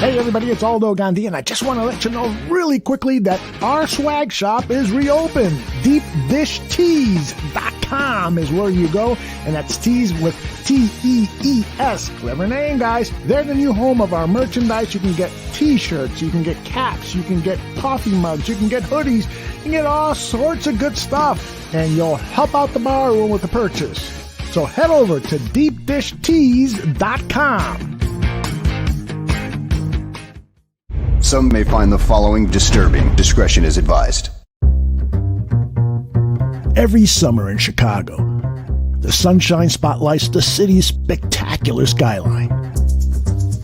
Hey everybody, it's Aldo Gandhi, and I just want to let you know really quickly that our swag shop is reopened. DeepDishTees.com is where you go, and that's tees with T-E-E-S. Clever name, guys. They're the new home of our merchandise. You can get t-shirts, you can get caps, you can get coffee mugs, you can get hoodies, you can get all sorts of good stuff, and you'll help out the bar room with the purchase. So head over to DeepDishTees.com. Some may find the following disturbing. Discretion is advised. Every summer in Chicago, the sunshine spotlights the city's spectacular skyline.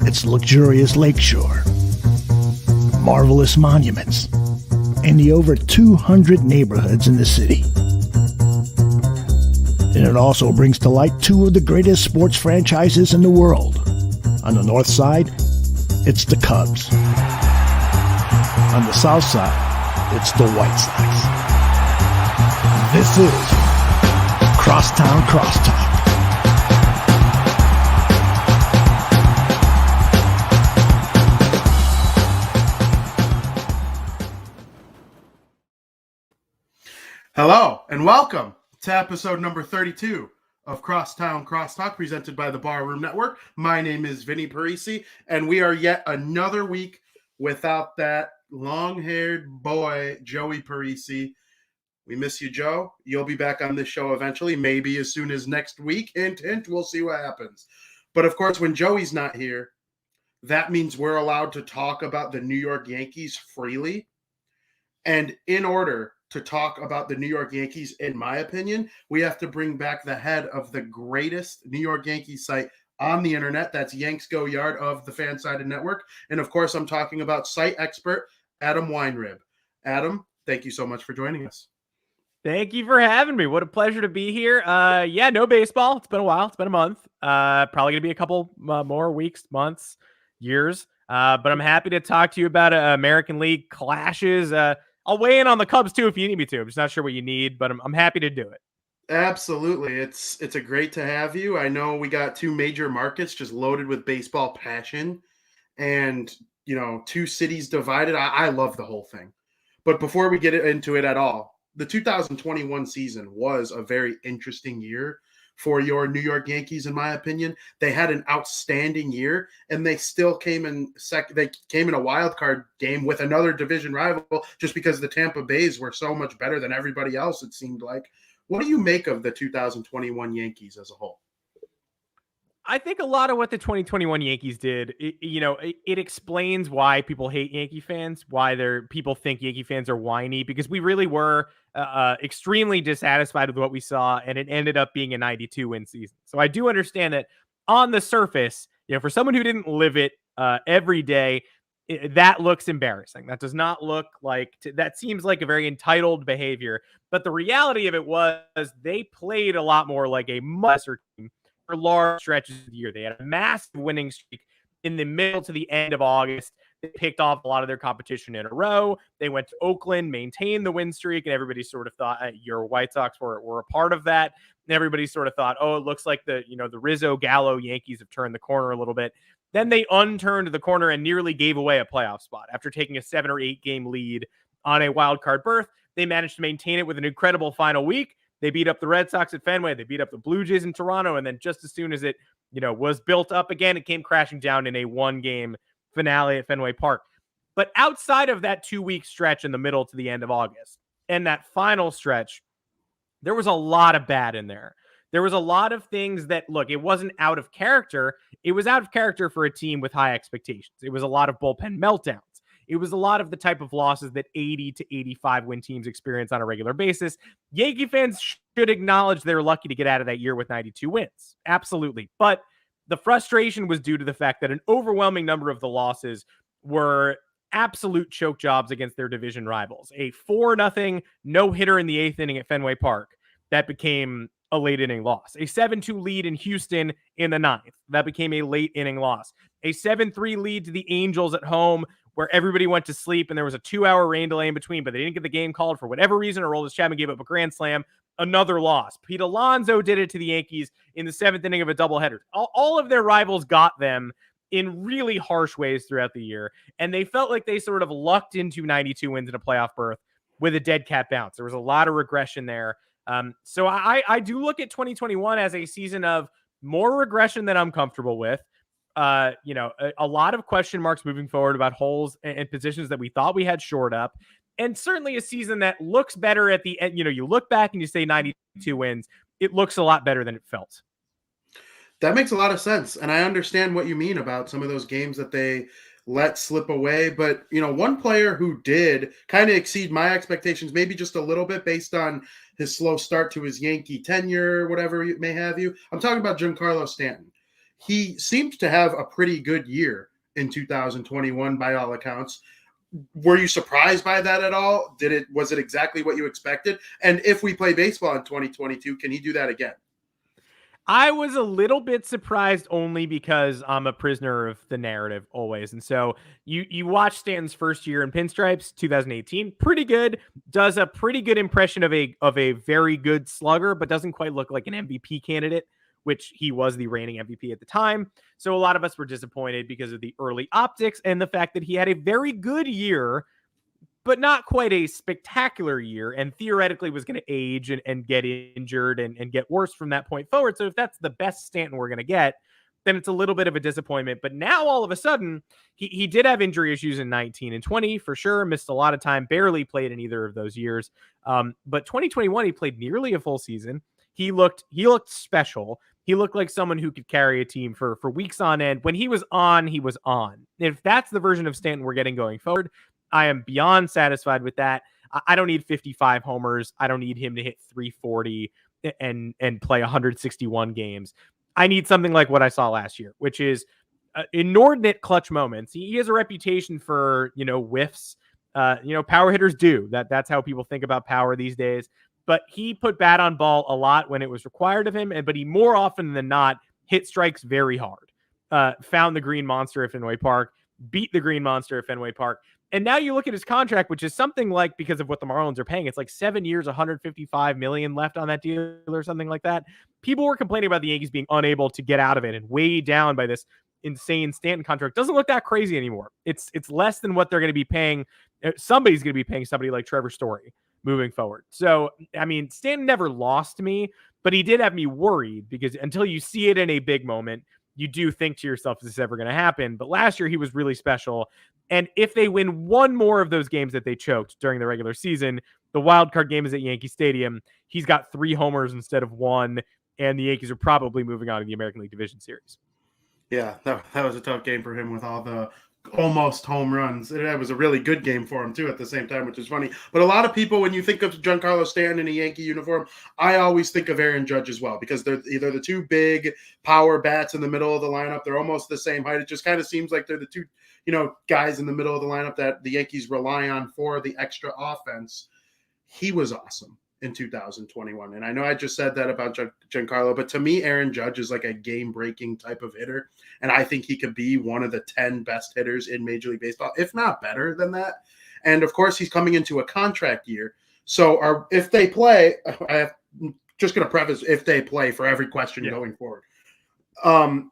Its luxurious lakeshore, marvelous monuments, and the over 200 neighborhoods in the city. And it also brings to light two of the greatest sports franchises in the world. On the north side, it's the Cubs. On the south side, it's the White Sox. This is Crosstown Crosstalk. Hello, and welcome to episode number 32 of Crosstown Crosstalk, presented by the Barroom Network. My name is Vinny Parisi, and we are yet another week without that long-haired boy, Joey Parisi. We miss you, Joe. You'll be back on this show eventually, maybe as soon as next week. Hint, hint, we'll see what happens. But of course, when Joey's not here, that means we're allowed to talk about the New York Yankees freely. And in order to talk about the New York Yankees, in my opinion, we have to bring back the head of the greatest New York Yankees site on the internet. That's Yanks Go Yard of the Fansided Network. And of course, I'm talking about site expert Adam Weinrib. Adam, thank you so much for joining us. Thank you for having me. What a pleasure to be here. Yeah, no baseball. It's been a while. It's been a month. Probably going to be a couple more weeks, months, years. But I'm happy to talk to you about American League clashes. I'll weigh in on the Cubs too if you need me to. I'm just not sure what you need, but I'm happy to do it. Absolutely. It's a great to have you. I know we got two major markets just loaded with baseball passion and, you know, two cities divided. I love the whole thing. But before we get into it at all, the 2021 season was a very interesting year for your New York Yankees, in my opinion. They had an outstanding year, and they still came in second. They came in a wild card game with another division rival just because the Tampa Bays were so much better than everybody else, it seemed like. What do you make of the 2021 Yankees as a whole? I think a lot of what the 2021 Yankees did, it explains why people hate Yankee fans, why people think Yankee fans are whiny, because we really were extremely dissatisfied with what we saw, and it ended up being a 92-win season. So I do understand that on the surface, for someone who didn't live it every day, that looks embarrassing. That does not look like that seems like a very entitled behavior. But the reality of it was they played a lot more like a lesser team for large stretches of the year. They had a massive winning streak in the middle to the end of August. They picked off a lot of their competition in a row. They went to Oakland, maintained the win streak, and everybody sort of thought your White Sox were a part of that. And everybody sort of thought, oh, it looks like the Rizzo Gallo Yankees have turned the corner a little bit. Then they unturned the corner and nearly gave away a playoff spot after taking a 7 or 8 game lead on a wild card berth. They managed to maintain it with an incredible final week. They beat up the Red Sox at Fenway. They beat up the Blue Jays in Toronto. And then just as soon as it, was built up again, it came crashing down in a 1-game finale at Fenway Park. But outside of that 2-week stretch in the middle to the end of August and that final stretch, there was a lot of bad in there. There was a lot of things that, look, it wasn't out of character. It was out of character for a team with high expectations. It was a lot of bullpen meltdowns. It was a lot of the type of losses that 80 to 85 win teams experience on a regular basis. Yankee fans should acknowledge they're lucky to get out of that year with 92 wins. Absolutely. But the frustration was due to the fact that an overwhelming number of the losses were absolute choke jobs against their division rivals. A 4-0 no-hitter in the 8th inning at Fenway Park that became a late inning loss. A 7-2 lead in Houston in the 9th. That became a late inning loss. A 7-3 lead to the Angels at home where everybody went to sleep and there was a 2-hour rain delay in between, but they didn't get the game called for whatever reason. Aroldis Chapman gave up a grand slam. Another loss. Pete Alonso did it to the Yankees in the 7th inning of a doubleheader. All of their rivals got them in really harsh ways throughout the year. And they felt like they sort of lucked into 92 wins in a playoff berth with a dead cat bounce. There was a lot of regression there. So I do look at 2021 as a season of more regression than I'm comfortable with. A lot of question marks moving forward about holes and positions that we thought we had shored up. And certainly a season that looks better at the end. You look back and you say 92 wins. It looks a lot better than it felt. That makes a lot of sense. And I understand what you mean about some of those games that they let slip away. But, one player who did kind of exceed my expectations, maybe just a little bit based on his slow start to his Yankee tenure, whatever it may have you. I'm talking about Giancarlo Stanton. He seemed to have a pretty good year in 2021 by all accounts. Were you surprised by that at all? Was it exactly what you expected? And if we play baseball in 2022, can he do that again? I was a little bit surprised only because I'm a prisoner of the narrative always. And so you watch Stanton's first year in pinstripes, 2018, pretty good, does a pretty good impression of a very good slugger, but doesn't quite look like an MVP candidate, which he was the reigning MVP at the time. So a lot of us were disappointed because of the early optics and the fact that he had a very good year, but not quite a spectacular year, and theoretically was going to age and get injured and get worse from that point forward. So if that's the best Stanton we're going to get, then it's a little bit of a disappointment. But now all of a sudden, he did have injury issues in 19 and 20 for sure, missed a lot of time, barely played in either of those years. But 2021, he played nearly a full season. He looked special. He looked like someone who could carry a team for weeks on end. When he was on, he was on. If that's the version of Stanton we're getting going forward, I am beyond satisfied with that. I don't need 55 homers. I don't need him to hit 340 and play 161 games. I need something like what I saw last year, which is inordinate clutch moments. He has a reputation for, whiffs. Power hitters do. That's how people think about power these days. But he put bat on ball a lot when it was required of him, but he more often than not hit strikes very hard. Found the green monster at Fenway Park, beat the green monster at Fenway Park. And now you look at his contract, which is something like, because of what the Marlins are paying, it's like 7 years, $155 million left on that deal or something like that. People were complaining about the Yankees being unable to get out of it and weighed down by this insane Stanton contract. Doesn't look that crazy anymore. It's less than what they're going to be paying. Somebody's going to be paying somebody like Trevor Story moving forward. So, I mean, Stanton never lost me, but he did have me worried because until you see it in a big moment, you do think to yourself, is this ever going to happen? But last year he was really special. And if they win one more of those games that they choked during the regular season, the wild card game is at Yankee Stadium. He's got 3 homers instead of 1, and the Yankees are probably moving on to the American League Division Series. Yeah, that was a tough game for him with all the almost home runs. It was a really good game for him too at the same time, which is funny. But a lot of people, when you think of Giancarlo Stanton in a Yankee uniform, I always think of Aaron Judge as well, because they're either the two big power bats in the middle of the lineup. They're almost the same height. It just kind of seems like they're the two, guys in the middle of the lineup that the Yankees rely on for the extra offense. He was awesome in 2021. And I know I just said that about Giancarlo, but to me, Aaron Judge is like a game-breaking type of hitter. And I think he could be one of the 10 best hitters in Major League Baseball, if not better than that. And of course, he's coming into a contract year. So if they play, I'm just going to preface, if they play for every question going forward.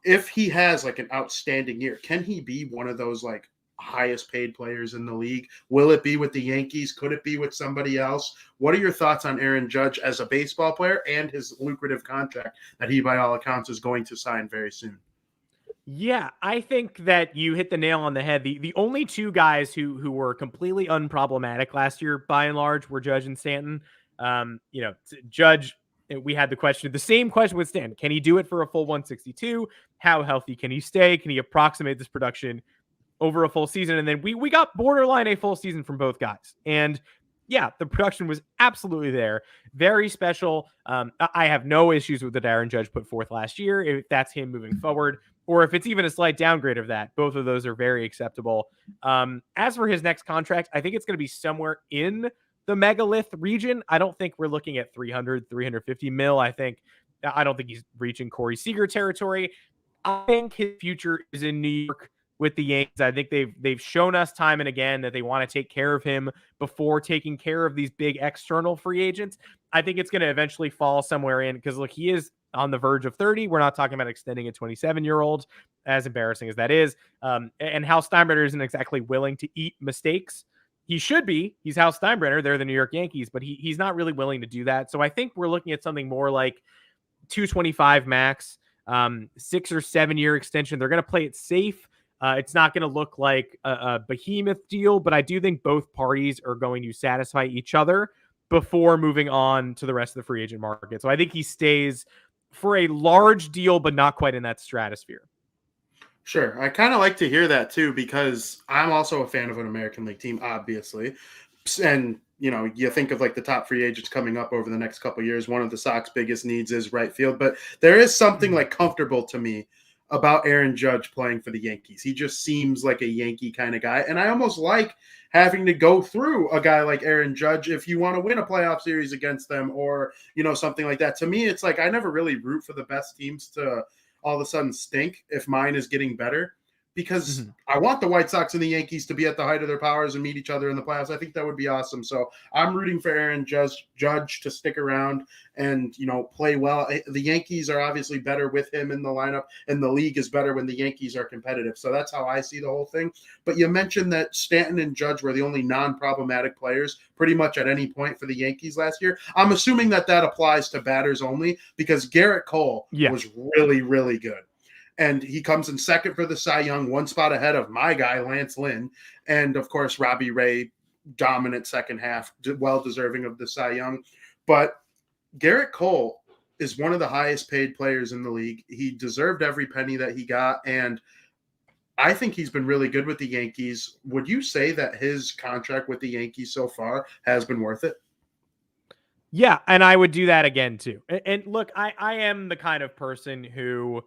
If he has like an outstanding year, can he be one of those like highest paid players in the league? Will it be with the Yankees? Could it be with somebody else? What are your thoughts on Aaron Judge as a baseball player and his lucrative contract that he, by all accounts, is going to sign very soon? Yeah, I think that you hit the nail on the head. The only two guys who were completely unproblematic last year, by and large, were Judge and Stanton. Judge, we had the same question with Stanton. Can he do it for a full 162? How healthy can he stay? Can he approximate this production over a full season? And then we got borderline a full season from both guys. And yeah, the production was absolutely there. Very special. I have no issues with what Aaron Judge put forth last year, if that's him moving forward, or if it's even a slight downgrade of that. Both of those are very acceptable. As for his next contract, I think it's going to be somewhere in the megalith region. I don't think we're looking at 300, 350 mil. I don't think he's reaching Corey Seager territory. I think his future is in New York with the Yankees. I think they've shown us time and again that they want to take care of him before taking care of these big external free agents. I think it's going to eventually fall somewhere in, because look, he is on the verge of 30. We're not talking about extending a 27-year-old, as embarrassing as that is. And Hal Steinbrenner isn't exactly willing to eat mistakes. He should be. He's Hal Steinbrenner. They're the New York Yankees, but he's not really willing to do that. So I think we're looking at something more like 225 max, 6 or 7 year extension. They're going to play it safe. It's not going to look like a behemoth deal, but I do think both parties are going to satisfy each other before moving on to the rest of the free agent market. So I think he stays for a large deal, but not quite in that stratosphere. Sure. I kind of like to hear that too, because I'm also a fan of an American League team, obviously. And, you know, you think of like the top free agents coming up over the next couple of years. One of the Sox biggest needs is right field, but there is something like comfortable to me about Aaron Judge playing for the Yankees. He just seems like a Yankee kind of guy. And I almost like having to go through a guy like Aaron Judge if you want to win a playoff series against them or, you know, something like that. To me, it's like I never really root for the best teams to all of a sudden stink if mine is getting better, because I want the White Sox and the Yankees to be at the height of their powers and meet each other in the playoffs. I think that would be awesome. So I'm rooting for Aaron Judge to stick around and, you know, play well. The Yankees are obviously better with him in the lineup, and the league is better when the Yankees are competitive. So that's how I see the whole thing. But you mentioned that Stanton and Judge were the only non-problematic players pretty much at any point for the Yankees last year. I'm assuming that applies to batters only, because Garrett Cole was really, really good. And he comes in second for the Cy Young, one spot ahead of my guy, Lance Lynn. And, of course, Robbie Ray, dominant second half, well-deserving of the Cy Young. But Garrett Cole is one of the highest paid players in the league. He deserved every penny that he got. And I think he's been really good with the Yankees. Would you say that his contract with the Yankees so far has been worth it? Yeah, and I would do that again, too. And look, I am the kind of person who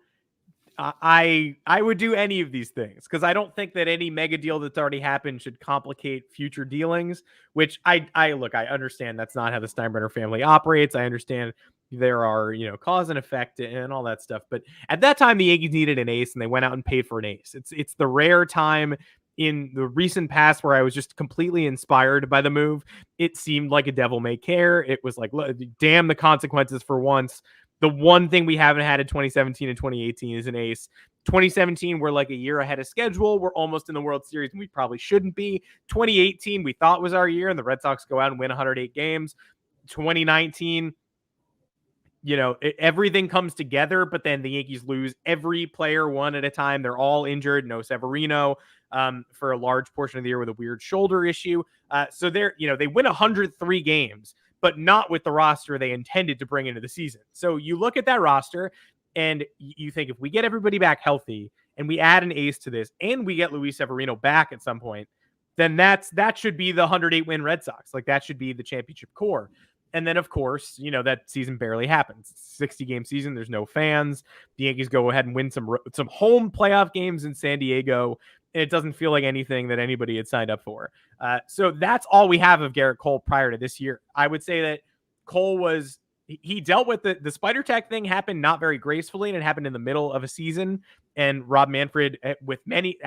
I would do any of these things, because I don't think that any mega deal that's already happened should complicate future dealings, which I understand that's not how the Steinbrenner family operates. I understand there are, you know, cause and effect and all that stuff. But at that time, the Yankees needed an ace, and they went out and paid for an ace. It's the rare time in the recent past where I was just completely inspired by the move. It seemed like a devil may care. It was like, damn the consequences for once. The one thing we haven't had in 2017 and 2018 is an ace. 2017, we're like a year ahead of schedule. We're almost in the World Series, and we probably shouldn't be. 2018, we thought was our year, and the Red Sox go out and win 108 games. 2019, you know, everything comes together, but then the Yankees lose every player one at a time. They're all injured. No Severino for a large portion of the year with a weird shoulder issue. So they're, you know, they win 103 games, but not with the roster they intended to bring into the season. So you look at that roster and you think, if we get everybody back healthy and we add an ace to this and we get Luis Severino back at some point, then that should be the 108 win Red Sox. Like, that should be the championship core. And then, of course, you know, that season barely happens. 60-game season. There's no fans. The Yankees go ahead and win some home playoff games in San Diego. And it doesn't feel like anything that anybody had signed up for. So that's all we have of Garrett Cole prior to this year. I would say that Cole he dealt with the spider tech thing, happened not very gracefully, and it happened in the middle of a season. And Rob Manfred, with many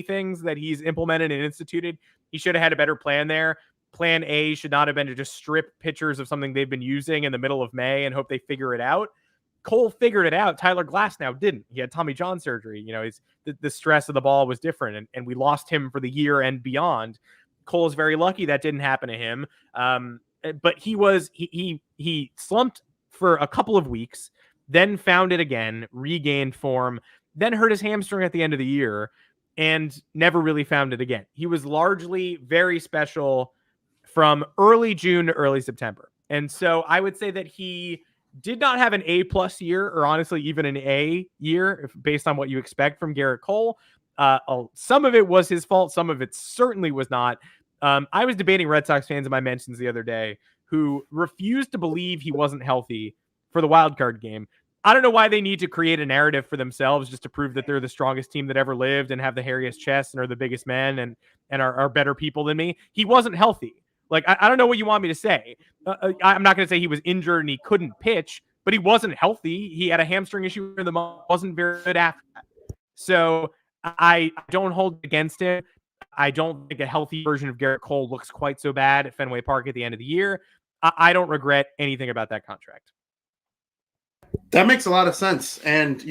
things that he's implemented and instituted, he should have had a better plan there. Plan A should not have been to just strip pitchers of something they've been using in the middle of May and hope they figure it out. Cole figured it out. Tyler Glasnow didn't. He had Tommy John surgery. You know, the stress of the ball was different, and we lost him for the year and beyond. Cole is very lucky that didn't happen to him. But he slumped for a couple of weeks, then found it again, regained form, then hurt his hamstring at the end of the year, and never really found it again. He was largely very special from early June to early September. And so I would say that he did not have an A+ year, or honestly even an A year, based on what you expect from Garrett Cole. Some of it was his fault. Some of it certainly was not. I was debating Red Sox fans in my mentions the other day who refused to believe he wasn't healthy for the wild card game. I don't know why they need to create a narrative for themselves just to prove that they're the strongest team that ever lived and have the hairiest chest and are the biggest men and are better people than me. He wasn't healthy. Like, I don't know what you want me to say. I'm not going to say he was injured and he couldn't pitch, but he wasn't healthy. He had a hamstring issue in the month, wasn't very good after that. So I don't hold against him. I don't think a healthy version of Garrett Cole looks quite so bad at Fenway Park at the end of the year. I don't regret anything about that contract. That makes a lot of sense. And,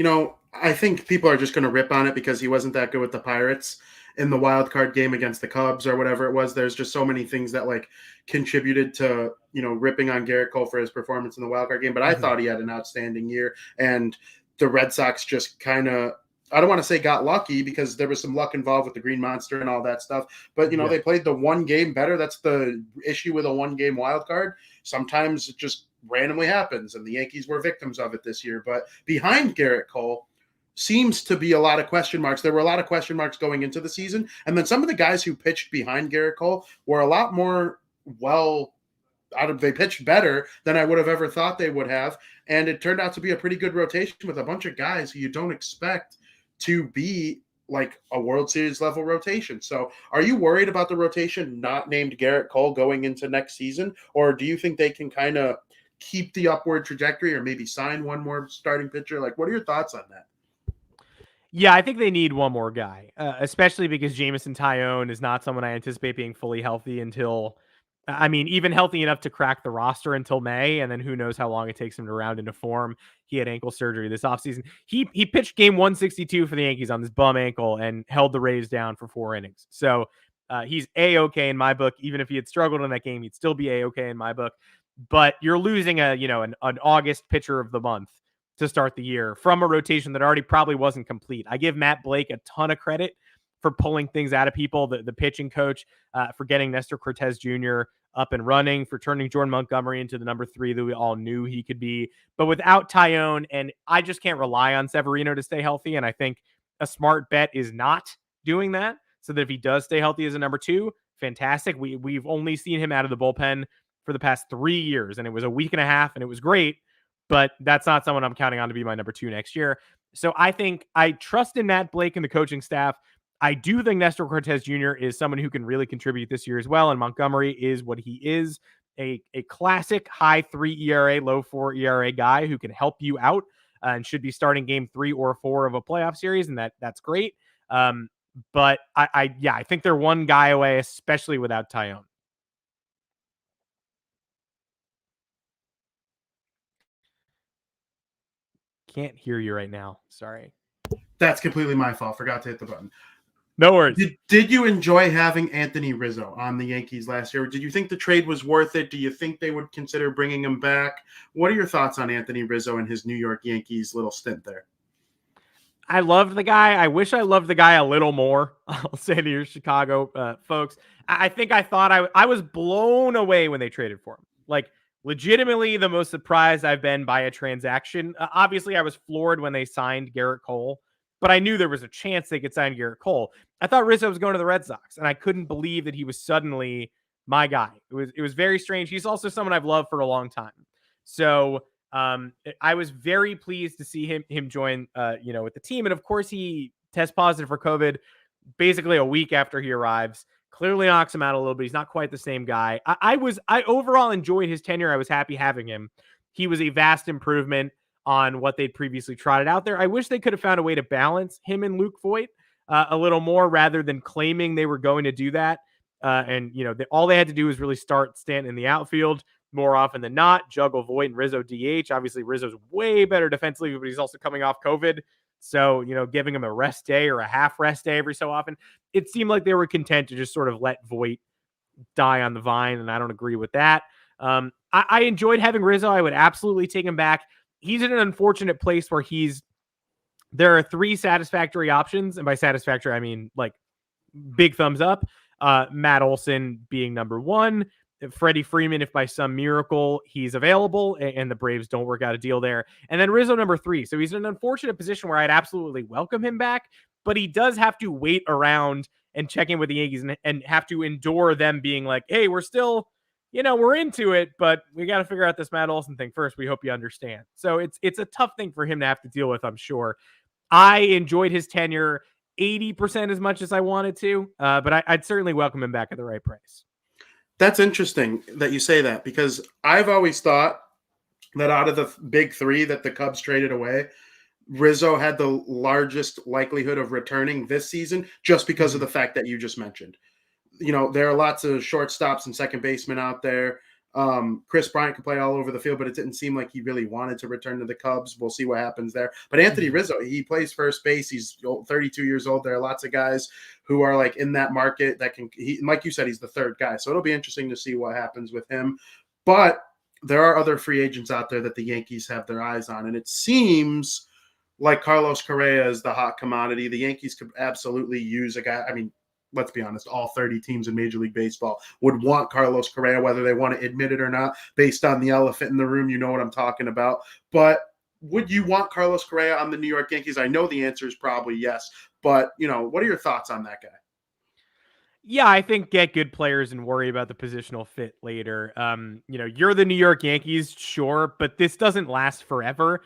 I think people are just going to rip on it because he wasn't that good with the Pirates in the wild card game against the Cubs or whatever it was. There's just so many things that contributed to, ripping on Garrett Cole for his performance in the wild card game. But I thought he had an outstanding year. And the Red Sox just kind of, I don't want to say got lucky because there was some luck involved with the Green Monster and all that stuff. But, they played the one game better. That's the issue with a one-game wild card. Sometimes it just randomly happens, and the Yankees were victims of it this year. But behind Garrett Cole seems to be a lot of question marks. There were a lot of question marks going into the season. And then some of the guys who pitched behind Garrett Cole were a lot more they pitched better than I would have ever thought they would have. And it turned out to be a pretty good rotation with a bunch of guys who you don't expect to be like a World Series level rotation. So are you worried about the rotation not named Garrett Cole going into next season? Or do you think they can kind of keep the upward trajectory or maybe sign one more starting pitcher? What are your thoughts on that? Yeah, I think they need one more guy, especially because Jameson Taillon is not someone I anticipate being fully healthy until, even healthy enough to crack the roster until May, and then who knows how long it takes him to round into form. He had ankle surgery this offseason. He pitched game 162 for the Yankees on this bum ankle and held the Rays down for 4 innings. So he's A-okay in my book. Even if he had struggled in that game, he'd still be A-okay in my book. But you're losing an August pitcher of the month to start the year from a rotation that already probably wasn't complete. I give Matt Blake a ton of credit for pulling things out of people, the pitching coach, for getting Nestor Cortez Jr. up and running, for turning Jordan Montgomery into the number 3 that we all knew he could be. But without Taillon, and I just can't rely on Severino to stay healthy, and I think a smart bet is not doing that, so that if he does stay healthy as a number 2, fantastic. We've only seen him out of the bullpen for the past 3 years, and it was a week and a half, and it was great. But that's not someone I'm counting on to be my number 2 next year. So I think I trust in Matt Blake and the coaching staff. I do think Nestor Cortez Jr. is someone who can really contribute this year as well. And Montgomery is what he is, a classic high 3 ERA, low 4 ERA guy who can help you out and should be starting game 3 or 4 of a playoff series. And that's great. But I think they're one guy away, especially without Taillon. Can't hear you right now. Sorry. That's completely my fault. Forgot to hit the button. No worries. Did you enjoy having Anthony Rizzo on the Yankees last year? Did you think the trade was worth it? Do you think they would consider bringing him back? What are your thoughts on Anthony Rizzo and his New York Yankees little stint there? I loved the guy. I wish I loved the guy a little more. I'll say to your Chicago folks. I think I thought I was blown away when they traded for him. Legitimately the most surprised I've been by a transaction. Obviously, I was floored when they signed Garrett Cole, but I knew there was a chance they could sign Garrett Cole. I thought Rizzo was going to the Red Sox, and I couldn't believe that he was suddenly my guy. It was very strange. He's also someone I've loved for a long time. So I was very pleased to see him join, with the team. And of course, he tests positive for COVID basically a week after he arrives. Clearly knocks him out a little bit. He's not quite the same guy. I overall enjoyed his tenure. I was happy having him. He was a vast improvement on what they'd previously trotted out there. I wish they could have found a way to balance him and Luke Voit a little more rather than claiming they were going to do that. All they had to do was really start Stanton in the outfield more often than not, juggle Voit and Rizzo DH. Obviously, Rizzo's way better defensively, but he's also coming off COVID. So, giving him a rest day or a half rest day every so often, it seemed like they were content to just sort of let Voit die on the vine, and I don't agree with that. I enjoyed having Rizzo. I would absolutely take him back. He's in an unfortunate place where there are 3 satisfactory options, and by satisfactory, I mean, big thumbs up. Matt Olson being number 1, Freddie Freeman, if by some miracle he's available and the Braves don't work out a deal there. And then Rizzo number 3. So he's in an unfortunate position where I'd absolutely welcome him back, but he does have to wait around and check in with the Yankees and have to endure them being like, hey, we're still, we're into it, but we got to figure out this Matt Olson thing first. We hope you understand. So it's a tough thing for him to have to deal with, I'm sure. I enjoyed his tenure 80% as much as I wanted to, but I'd certainly welcome him back at the right price. That's interesting that you say that, because I've always thought that out of the big 3 that the Cubs traded away, Rizzo had the largest likelihood of returning this season just because of the fact that you just mentioned. There are lots of shortstops and second basemen out there. Chris Bryant could play all over the field, but it didn't seem like he really wanted to return to the Cubs. We'll see what happens there. But Anthony Rizzo, he plays first base. He's 32 years old. There are lots of guys who are like in that market that can, like you said, he's the third guy. So it'll be interesting to see what happens with him. But there are other free agents out there that the Yankees have their eyes on. And it seems like Carlos Correa is the hot commodity. The Yankees could absolutely use a guy. I mean, let's be honest, all 30 teams in Major League Baseball would want Carlos Correa, whether they want to admit it or not, based on the elephant in the room. You know what I'm talking about. But would you want Carlos Correa on the New York Yankees? I know the answer is probably yes. But, what are your thoughts on that guy? Yeah, I think get good players and worry about the positional fit later. You're the New York Yankees, sure, but this doesn't last forever.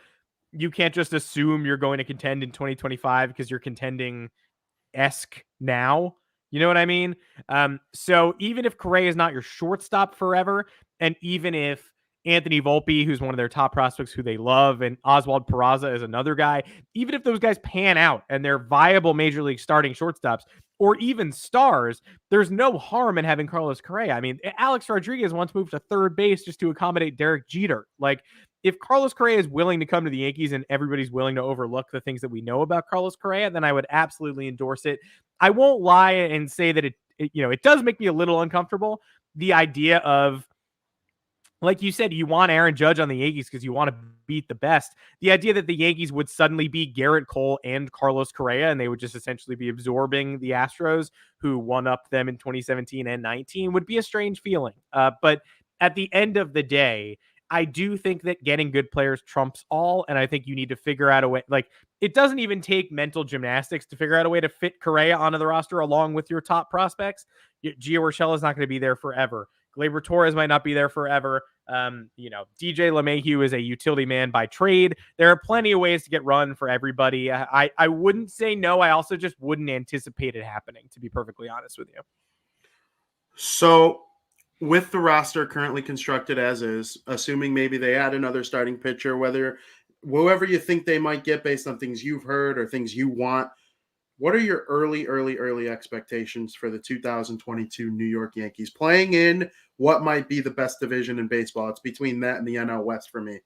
You can't just assume you're going to contend in 2025 because you're contending-esque now. You know what I mean? So even if Correa is not your shortstop forever, and even if Anthony Volpe, who's one of their top prospects who they love, and Oswald Peraza is another guy, even if those guys pan out and they're viable Major League starting shortstops, or even stars, there's no harm in having Carlos Correa. I mean, Alex Rodriguez once moved to third base just to accommodate Derek Jeter. Like, if Carlos Correa is willing to come to the Yankees and everybody's willing to overlook the things that we know about Carlos Correa, then I would absolutely endorse it. I won't lie and say that it does make me a little uncomfortable. The idea of, like you said, you want Aaron Judge on the Yankees because you want to beat the best. The idea that the Yankees would suddenly be Garrett Cole and Carlos Correa, and they would just essentially be absorbing the Astros, who won up them in 2017 and 19, would be a strange feeling. But at the end of the day, I do think that getting good players trumps all, and I think you need to figure out a way. Like, it doesn't even take mental gymnastics to figure out a way to fit Correa onto the roster along with your top prospects. Gio Urshela is not going to be there forever. Gleyber Torres might not be there forever. DJ LeMahieu is a utility man by trade. There are plenty of ways to get run for everybody. I wouldn't say no. I also just wouldn't anticipate it happening, to be perfectly honest with you. So with the roster currently constructed as is, assuming maybe they add another starting pitcher, whoever you think they might get based on things you've heard or things you want, what are your early expectations for the 2022 New York Yankees playing in what might be the best division in baseball? It's between that and the NL West for me.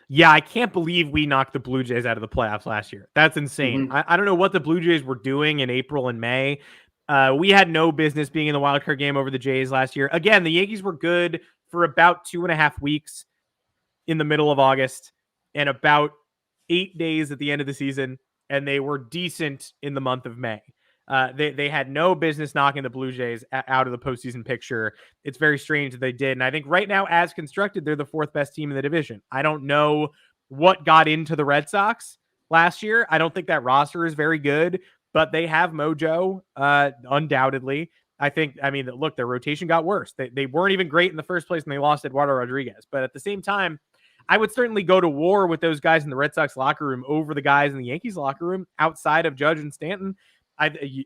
Yeah, I can't believe we knocked the Blue Jays out of the playoffs last year. That's insane. Mm-hmm. I don't know what the Blue Jays were doing in April and May. We had no business being in the wild card game over the Jays last year. Again, the Yankees were good for about 2.5 weeks in the middle of August and about 8 days at the end of the season, and they were decent in the month of May. They had no business knocking the Blue Jays out of the postseason picture. It's very strange that they did. And I think right now, as constructed, they're the fourth best team in the division. I don't know what got into the Red Sox last year. I don't think that roster is very good, but they have mojo, undoubtedly. Look, their rotation got worse. They weren't even great in the first place, and they lost Eduardo Rodriguez. But at the same time, I would certainly go to war with those guys in the Red Sox locker room over the guys in the Yankees locker room outside of Judge and Stanton.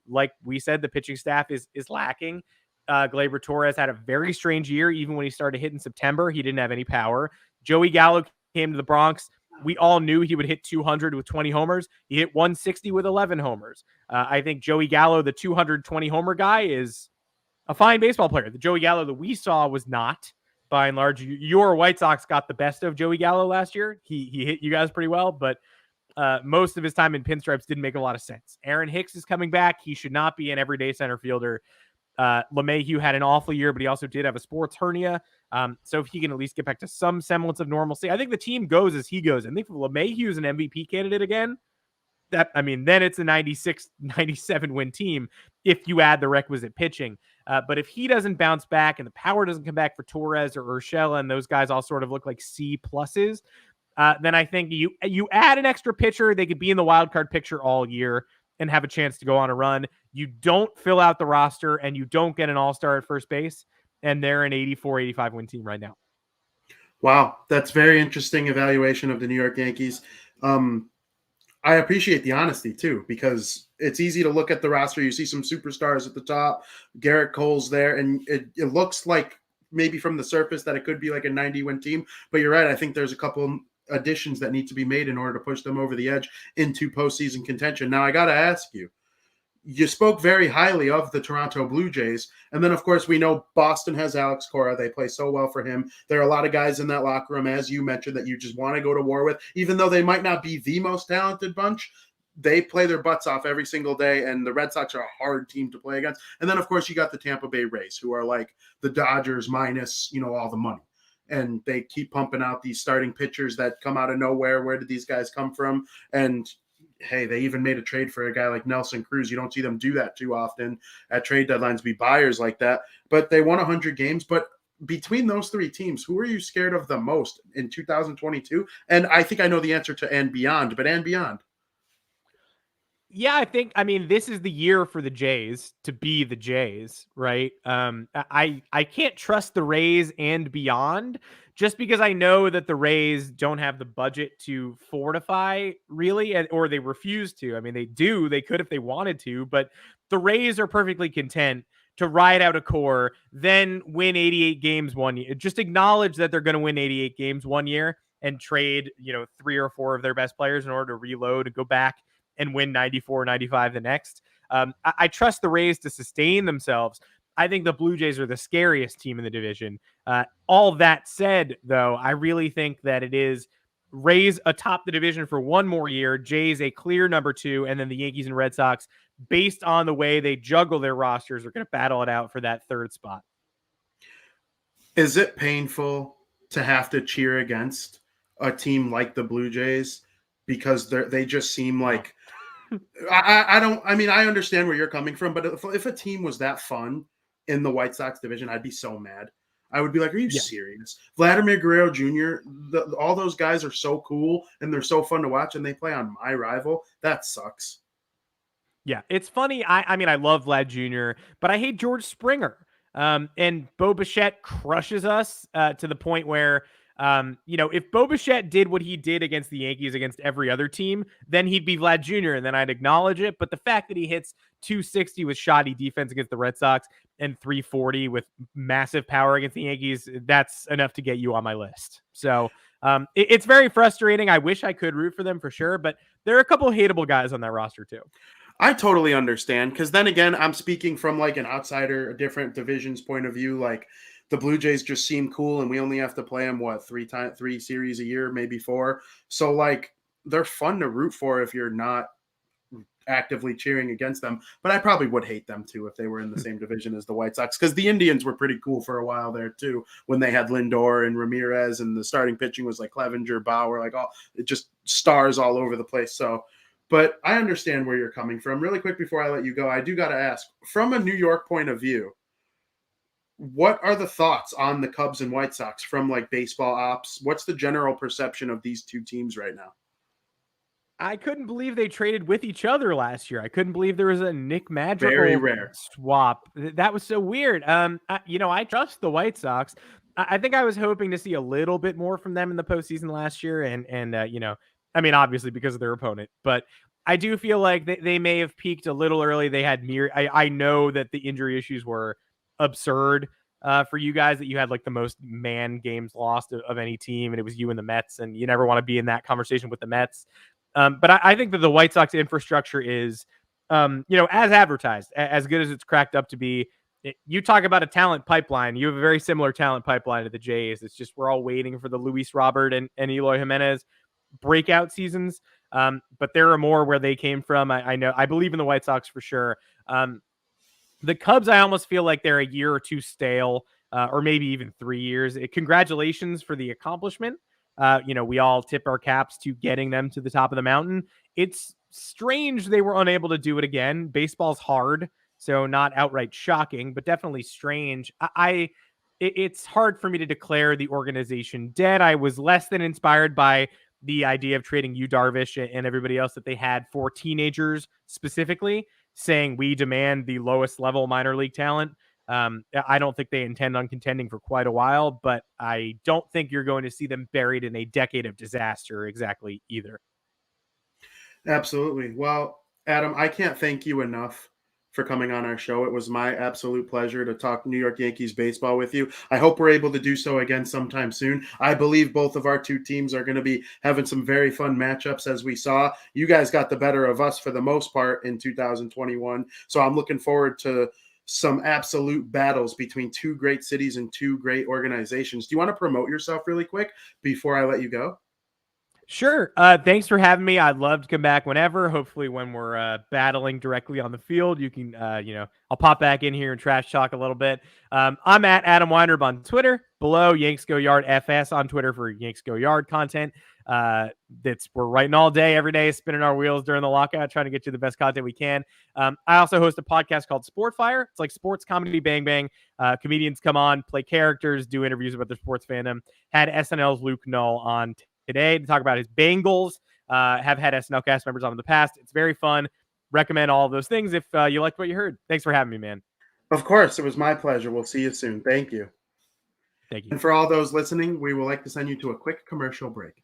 Like we said, the pitching staff is lacking. Gleyber Torres had a very strange year. Even when he started hitting September, he didn't have any power. Joey Gallo came to the Bronx. We all knew he would hit 200 with 20 homers. He hit 160 with 11 homers. I think Joey Gallo, the 220 homer guy, is a fine baseball player. The Joey Gallo that we saw was not, by and large. Your White Sox got the best of Joey Gallo last year. He hit you guys pretty well, but most of his time in pinstripes didn't make a lot of sense. Aaron Hicks is coming back. He should not be an everyday center fielder. LeMahieu had an awful year, but he also did have a sports hernia. So if he can at least get back to some semblance of normalcy, I think the team goes as he goes. I think if LeMahieu is an MVP candidate again, then it's a 96, 97 win team if you add the requisite pitching. But if he doesn't bounce back and the power doesn't come back for Torres or Urshela, and those guys all sort of look like C pluses, then I think you add an extra pitcher. They could be in the wild card picture all year and have a chance to go on a run. You don't fill out the roster and you don't get an all-star at first base, and they're an 84, 85 win team right now. Wow, that's very interesting evaluation of the New York Yankees. I appreciate the honesty too, because it's easy to look at the roster. You see some superstars at the top. Garrett Cole's there, and it looks like maybe from the surface that it could be like a 90-win team. But you're right. I think there's a couple additions that need to be made in order to push them over the edge into postseason contention. Now, I got to ask you, you spoke very highly of the Toronto Blue Jays. And then, of course, we know Boston has Alex Cora. They play so well for him. There are a lot of guys in that locker room, as you mentioned, that you just want to go to war with, even though they might not be the most talented bunch. They play their butts off every single day, and the Red Sox are a hard team to play against. And then, of course, you got the Tampa Bay Rays, who are like the Dodgers minus, all the money. And they keep pumping out these starting pitchers that come out of nowhere. Where did these guys come from? And hey, they even made a trade for a guy like Nelson Cruz. You don't see them do that too often at trade deadlines, be buyers like that. But they won 100 games. But between those three teams, who are you scared of the most in 2022? And I think I know the answer to and beyond, but and beyond. Yeah, I mean, this is the year for the Jays to be the Jays, right? I can't trust the Rays and beyond just because I know that the Rays don't have the budget to fortify really, or they refuse to. I mean, they could if they wanted to, but the Rays are perfectly content to ride out a core, then win 88 games one year. Just acknowledge that they're going to win 88 games one year and trade, 3 or 4 of their best players in order to reload and go back and win 94, 95 the next. I trust the Rays to sustain themselves. I think the Blue Jays are the scariest team in the division. All that said, though, I really think that it is Rays atop the division for one more year, Jays a clear number 2, and then the Yankees and Red Sox, based on the way they juggle their rosters, are going to battle it out for that 3rd spot. Is it painful to have to cheer against a team like the Blue Jays because they just seem like I understand where you're coming from, but if a team was that fun in the White Sox division, I'd be so mad. I would be like, are you serious? Vladimir Guerrero Jr., all those guys are so cool and they're so fun to watch, and they play on my rival. That sucks. Yeah, it's funny. I mean, I love Vlad Jr., but I hate George Springer. And Bo Bichette crushes us to the point where if Bo Bichette did what he did against the Yankees against every other team, then he'd be Vlad Jr. and then I'd acknowledge it. But the fact that he hits 260 with shoddy defense against the Red Sox and 340 with massive power against the Yankees, that's enough to get you on my list. So it's very frustrating. I wish I could root for them for sure, but there are a couple of hateable guys on that roster too. I totally understand, because then again, I'm speaking from like an outsider, a different division's point of view. Like, the Blue Jays just seem cool, and we only have to play them, 3 series a year, maybe 4. So, like, they're fun to root for if you're not actively cheering against them. But I probably would hate them, too, if they were in the same division as the White Sox, because the Indians were pretty cool for a while there, too, when they had Lindor and Ramirez, and the starting pitching was like Clevenger, Bauer, like it just stars all over the place. So, but I understand where you're coming from. Really quick before I let you go, I do got to ask, from a New York point of view, what are the thoughts on the Cubs and White Sox from like baseball ops? What's the general perception of these two teams right now? I couldn't believe they traded with each other last year. I couldn't believe there was a Nick Madrigal Very rare swap. That was so weird. I trust the White Sox. I think I was hoping to see a little bit more from them in the postseason last year, and obviously because of their opponent, but I do feel like they may have peaked a little early. They had I know that the injury issues were absurd for you guys, that you had like the most man games lost of any team, and it was you and the Mets, and you never want to be in that conversation with the Mets. But I think that the White Sox infrastructure is, as advertised, as good as it's cracked up to be. You talk about a talent pipeline. You have a very similar talent pipeline to the Jays. It's just we're all waiting for the Luis Robert and Eloy Jimenez breakout seasons. But there are more where they came from. I know. I believe in the White Sox for sure. The Cubs, I almost feel like they're a year or two stale, or maybe even 3 years. Congratulations for the accomplishment. We all tip our caps to getting them to the top of the mountain. It's strange they were unable to do it again. Baseball's hard, so not outright shocking, but definitely strange. It's hard for me to declare the organization dead. I was less than inspired by the idea of trading Yu Darvish and everybody else that they had for teenagers specifically, saying we demand the lowest level minor league talent. I don't think they intend on contending for quite a while, but I don't think you're going to see them buried in a decade of disaster exactly either. Absolutely. Well, Adam, I can't thank you enough for coming on our show. It was my absolute pleasure to talk New York Yankees baseball with you. I hope we're able to do so again sometime soon. I believe both of our two teams are going to be having some very fun matchups, as we saw. You guys got the better of us for the most part in 2021. So I'm looking forward to some absolute battles between two great cities and two great organizations. Do you want to promote yourself really quick before I let you go? Sure. Thanks for having me. I'd love to come back whenever. Hopefully, when we're battling directly on the field, you can, I'll pop back in here and trash talk a little bit. I'm at Adam Weinrib on Twitter. Below Yanks Go Yard FS on Twitter for Yanks Go Yard content. We're writing all day, every day, spinning our wheels during the lockout, trying to get you the best content we can. I also host a podcast called Sport Fire. It's like sports comedy bang bang. Comedians come on, play characters, do interviews about their sports fandom. Had SNL's Luke Null on today to talk about his Bengals. Have had SNL cast members on in the past. It's very fun. Recommend all of those things if you liked what you heard. Thanks for having me, man. Of course, it was my pleasure. We'll see you soon. Thank you. Thank you. And for all those listening, we would like to send you to a quick commercial break.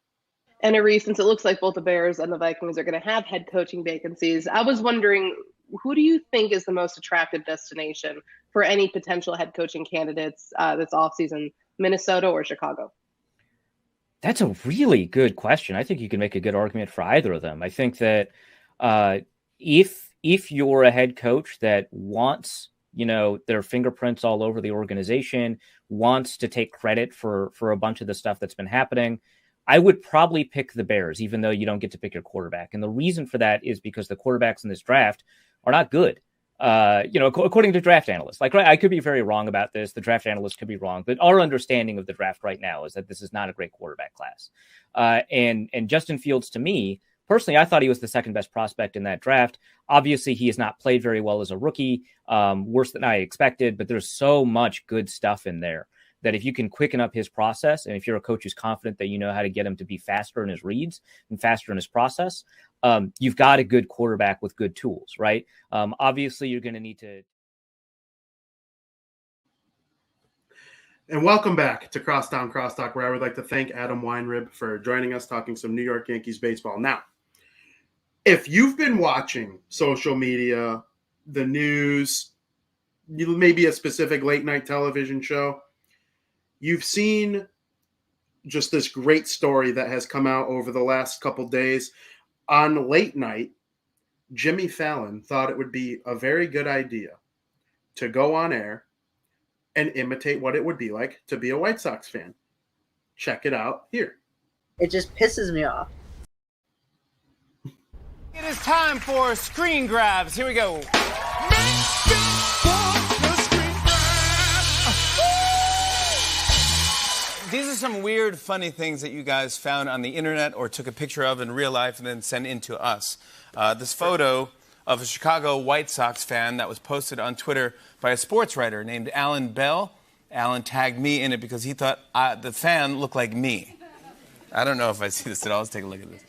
And Ari, since it looks like both the Bears and the Vikings are going to have head coaching vacancies, I was wondering, who do you think is the most attractive destination for any potential head coaching candidates this offseason, Minnesota or Chicago? That's a really good question. I think you can make a good argument for either of them. I think that if you're a head coach that wants, their fingerprints all over the organization, wants to take credit for a bunch of the stuff that's been happening, I would probably pick the Bears, even though you don't get to pick your quarterback. And the reason for that is because the quarterbacks in this draft are not good. According to draft analysts, I could be very wrong about this. The draft analysts could be wrong, but our understanding of the draft right now is that this is not a great quarterback class. And Justin Fields, to me, personally, I thought he was the second best prospect in that draft. Obviously, he has not played very well as a rookie, worse than I expected, but there's so much good stuff in there that if you can quicken up his process, and if you're a coach who's confident that you know how to get him to be faster in his reads and faster in his process, you've got a good quarterback with good tools, right? Obviously, you're going to need to. And welcome back to Crosstown Crosstalk, where I would like to thank Adam Weinrib for joining us talking some New York Yankees baseball. Now, if you've been watching social media, the news, maybe a specific late night television show, you've seen just this great story that has come out over the last couple days. On late night, Jimmy Fallon thought it would be a very good idea to go on air and imitate what it would be like to be a White Sox fan. Check it out here. It just pisses me off. It is time for screen grabs. Here we go. These are some weird, funny things that you guys found on the internet or took a picture of in real life and then sent in to us. This photo of a Chicago White Sox fan that was posted on Twitter by a sports writer named Alan Bell. Alan tagged me in it because he thought the fan looked like me. I don't know if I see this at all. Let's take a look at this.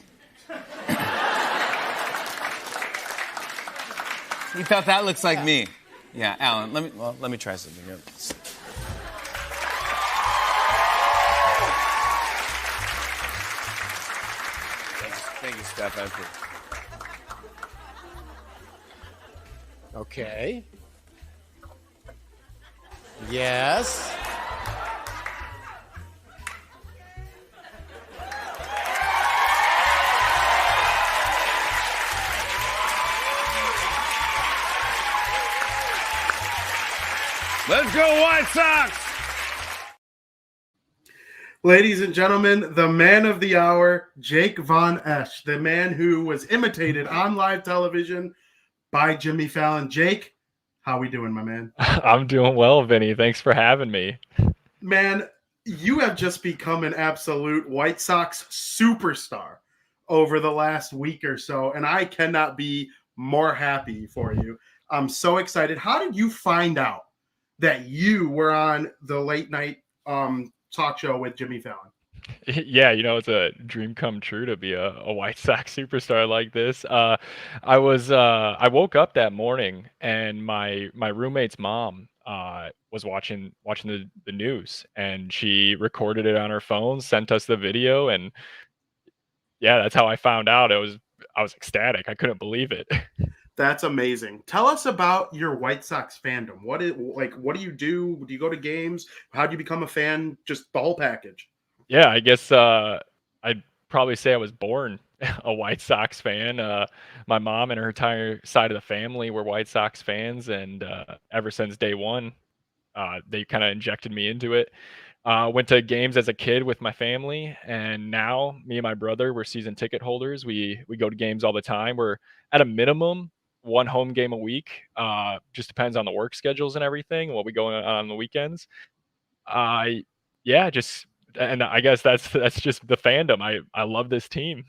He thought that looks like me. Yeah, Alan, let me try something here. Thank you, Steph. I appreciate it. Okay. Yes. Let's go, White Sox! Ladies and gentlemen, the man of the hour, Jake Von Esch, the man who was imitated on live television by Jimmy Fallon. Jake, how we doing, my man? I'm doing well, Vinny. Thanks for having me. Man, you have just become an absolute White Sox superstar over the last week or so, and I cannot be more happy for you. I'm so excited. How did you find out that you were on the late night talk show with Jimmy Fallon? Yeah, it's a dream come true to be a White Sox superstar like this. I woke up that morning and my roommate's mom was watching the news, and she recorded it on her phone, sent us the video, and yeah, that's how I found out. I was ecstatic. I couldn't believe it. That's amazing. Tell us about your White Sox fandom. What do you do? Do you go to games? How do you become a fan? Just the whole package. Yeah, I guess I'd probably say I was born a White Sox fan. My mom and her entire side of the family were White Sox fans, and ever since day one, they kind of injected me into it. Went to games as a kid with my family, and now me and my brother, we're season ticket holders. We go to games all the time. We're at a minimum one home game a week. Just depends on the work schedules and everything, what we go on the weekends. I yeah, just and I guess that's just the fandom. I love this team.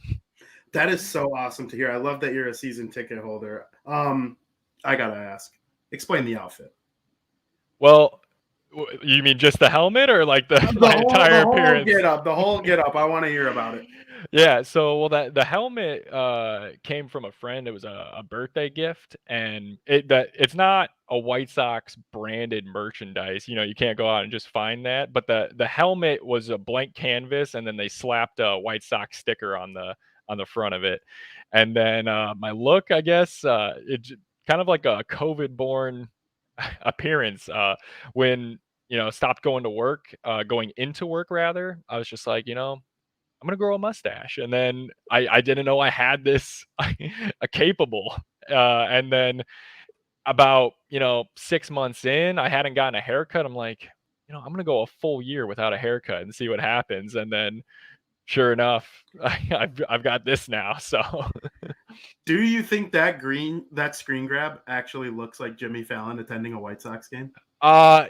That is so awesome to hear. I love that you're a season ticket holder. I gotta ask, explain the outfit. Well, you mean just the helmet or like the entire appearance? The whole get up. I want to hear about it. Yeah, so well that the helmet came from a friend. It was a birthday gift, and it's not a White Sox branded merchandise. You know, you can't go out and just find that. But the helmet was a blank canvas, and then they slapped a White Sox sticker on the front of it. And then my look, I guess, kind of like a COVID born appearance. When stopped going to work, going into work rather, I was just like, I'm gonna grow a mustache, and then I didn't know I had this a capable, and then about 6 months in, I hadn't gotten a haircut. I'm like, I'm gonna go a full year without a haircut and see what happens, and then sure enough, I've got this now. So, do you think that screen grab actually looks like Jimmy Fallon attending a White Sox game? I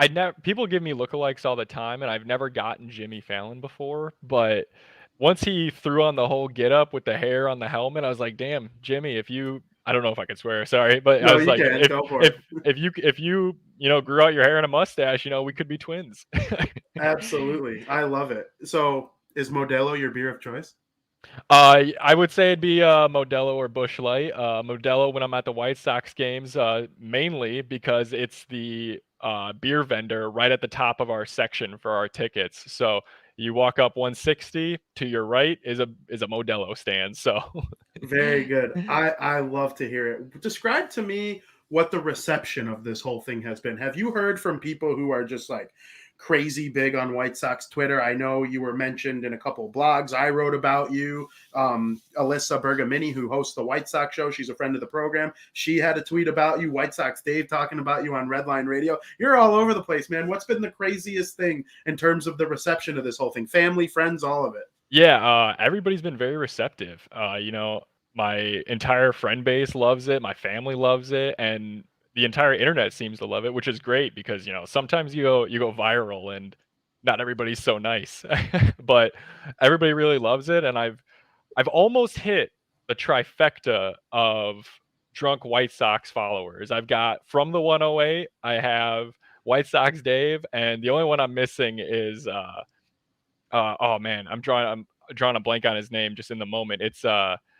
never people give me lookalikes all the time, and I've never gotten Jimmy Fallon before, but once he threw on the whole get up with the hair on the helmet, I was like, damn, Jimmy, I don't know if I could swear, sorry, but no, I was like, go for it. if you grew out your hair and a mustache, we could be twins. Absolutely. I love it. So is Modelo your beer of choice? I would say it'd be Modelo or Busch Light. Modelo when I'm at the White Sox games, mainly because it's the beer vendor right at the top of our section for our tickets. So you walk up 160, to your right is a Modelo stand. So very good. I love to hear it. Describe to me what the reception of this whole thing has been. Have you heard from people who are just like crazy big on White Sox Twitter? I know you were mentioned in a couple of blogs I wrote about you. Alyssa Bergamini, who hosts the White Sox show, she's a friend of the program. She had a tweet about you. White Sox Dave talking about you on Redline Radio. You're all over the place, man. What's been the craziest thing in terms of the reception of this whole thing? Family, friends, all of it. Yeah, everybody's been very receptive. My entire friend base loves it. My family loves it, and the entire internet seems to love it, which is great because sometimes you go viral and not everybody's so nice, but everybody really loves it, and I've almost hit the trifecta of drunk White Sox followers. I've got from the 108, I have White Sox Dave, and the only one I'm missing is oh man, I'm drawing a blank on his name just in the moment. It's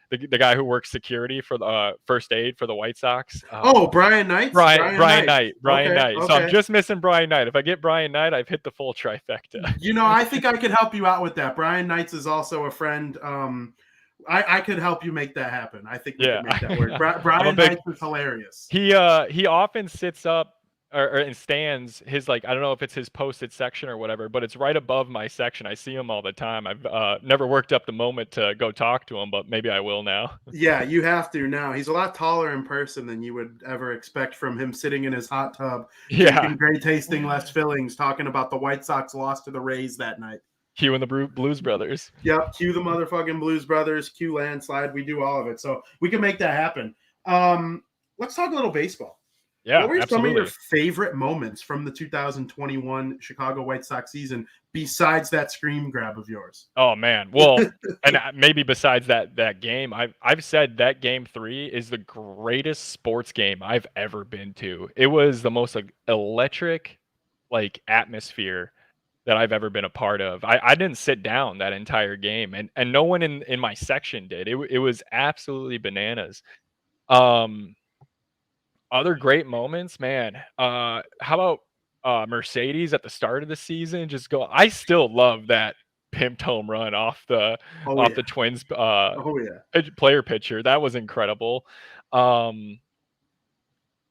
the guy who works security for the first aid for the White Sox. Brian Knight. Brian Knight. Okay. So I'm just missing Brian Knight. If I get Brian Knight, I've hit the full trifecta. I think I could help you out with that. Brian Knight is also a friend. I could help you make that happen. I think we can make that work. Brian Knight is hilarious. He often sits up or in stands, his I don't know if it's his posted section or whatever, but it's right above my section. I see him all the time. I've never worked up the moment to go talk to him, but maybe I will now. Yeah, you have to now. He's a lot taller in person than you would ever expect from him sitting in his hot tub, drinking great tasting less fillings, talking about the White Sox lost to the Rays that night. Cue and the Blues Brothers. Yep, cue the motherfucking Blues Brothers, cue landslide. We do all of it. So we can make that happen. Let's talk a little baseball. Yeah, what were absolutely. some of your favorite moments from the 2021 Chicago White Sox season besides that screen grab of yours? Oh man, well, and maybe besides that game, I've said that game 3 is the greatest sports game I've ever been to. It was the most electric atmosphere that I've ever been a part of. I didn't sit down that entire game, and no one in my section did. It was absolutely bananas. Other great moments, man. How about Mercedes at the start of the season? I still love that pimped home run off the Twins player pitcher. That was incredible. Man,